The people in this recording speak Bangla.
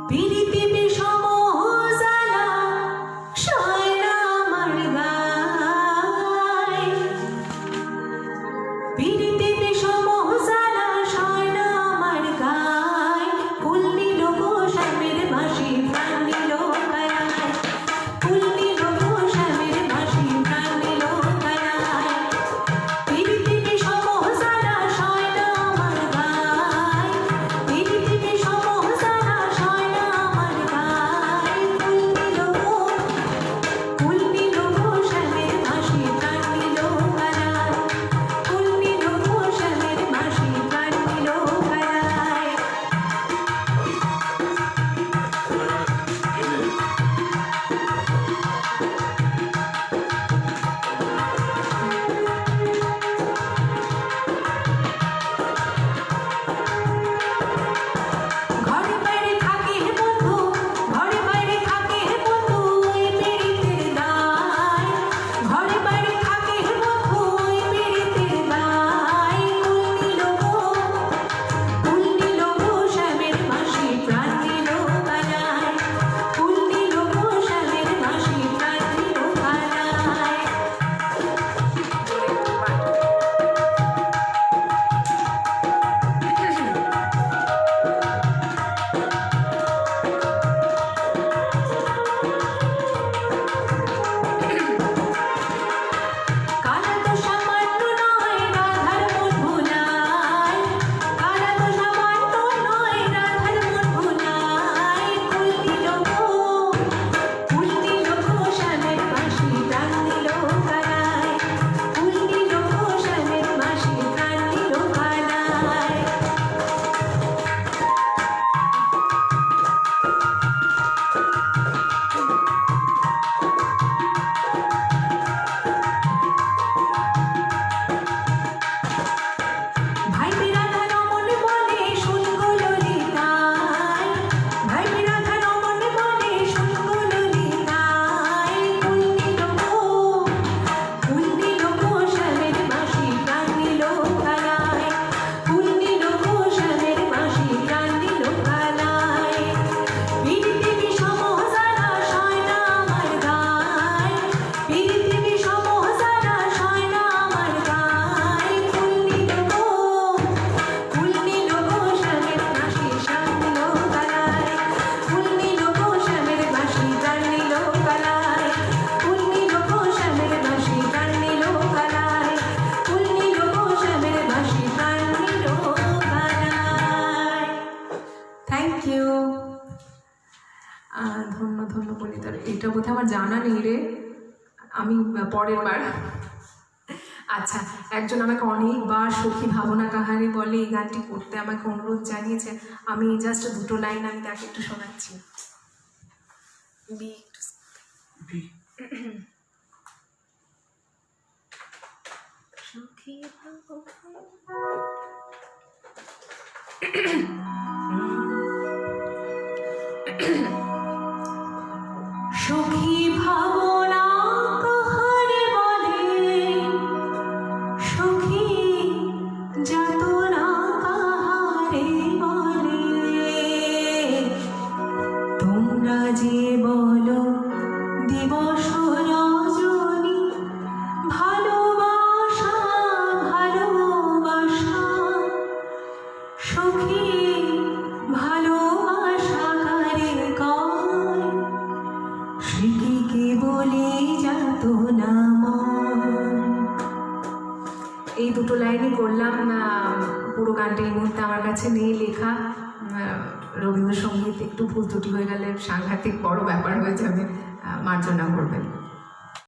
পিরিতি বিষম জ্বালা সয় না আমার গায়, পিরিতি বিষম জ্বালা সয় না আমার গায়, ফুল নিল গো শ্যামের বাঁশি প্রাণ নিল কারায়, ফুল নিল গো শ্যামের বাঁশি প্রাণ নিল কারায়, পিরিতি বিষম জ্বালা সয় না আমার গায়, পিরিতি বিষম জ্বালা সয় না আমার গায়, ফুল নিল গো শ্যামের বাঁশি প্রাণ নিল কারায়, ফুল নিল গো শ্যামের বাঁশি প্রাণ নিল কারায়। ঘরে বাইরে থাকে বন্ধু, ঘরে বাইরে থাকে বন্ধু ওই পীড়িতের দায়, ঘরে বাইরে থাকে বন্ধু ওই পীড়িতের দায়, ফুল নিল গো শ্যামের বাঁশি প্রাণ নিল কারায়, ফুল নিল গো শ্যামের বাঁশি প্রাণ নিল কারায়। কালা তো সামান্য নয় রাধার মন ভোলায়, কালা তো সামান্য নয় রাধার মন ভোলায়, ফুল নিল গো শ্যামের বাঁশি প্রাণ নিল কারায়, ফুল নিল গো শ্যামের বাঁশি প্রাণ নিল কারায়। ভাইপি রাধা রমন বলে শুনগো ললিতায়, ভাইপি রাধা রমন বলে শুনগো ললিতায়, ফুল নিল গো শ্যামের বাঁশি প্রাণ নিল কারায়, ফুল নিল গো শ্যামের বাঁশি প্রাণ নিল কারায়, পিরিতি বিষম জ্বালা সয় না আমার গায়, পিরিতি বিষম জ্বালা সয় না আমার গায়, ফুল নিল গো শ্যামের বাঁশি প্রাণ নিল কারায়, ফুল নিল গো শ্যামের বাঁশি প্রাণ নিল কারায়, ফুল নিল গো শ্যামের বাঁশি প্রাণ নিল কারায়, ফুল নিল গো শ্যামের বাঁশি প্রাণ নিল কারায়। Thank you. ধন্য ধন্য বলি তার এটা বোধহয় আমার জানা নেই রে, আমি পরের বার। আচ্ছা, একজন আমাকে অনেকবার সখী ভাবনা কাহারে বলে এই গানটি করতে আমাকে অনুরোধ জানিয়েছে, আমি জাস্ট দুটো লাইন আমি তাকে একটু শোনাচ্ছি। সখী সখী ভাবনা কাহারে বলে, সখী যাতনা কাহারে বলে, তোমরা যে বলো দিবস রজনী, ভালোবাসা ভালোবাসা, সখী ভালোবাসা কারে কয়, সে কি বলে যাতনা মন। এই দুটো লাইনই করলাম, পুরো গানটা এই মুহূর্তে আমার কাছে নেই লেখা, রবীন্দ্রসঙ্গীত একটু ভুল ত্রুটি হয়ে গেলে সাংঘাতিক বড় ব্যাপার হয়ে যাবে, মার্জনা করবেন।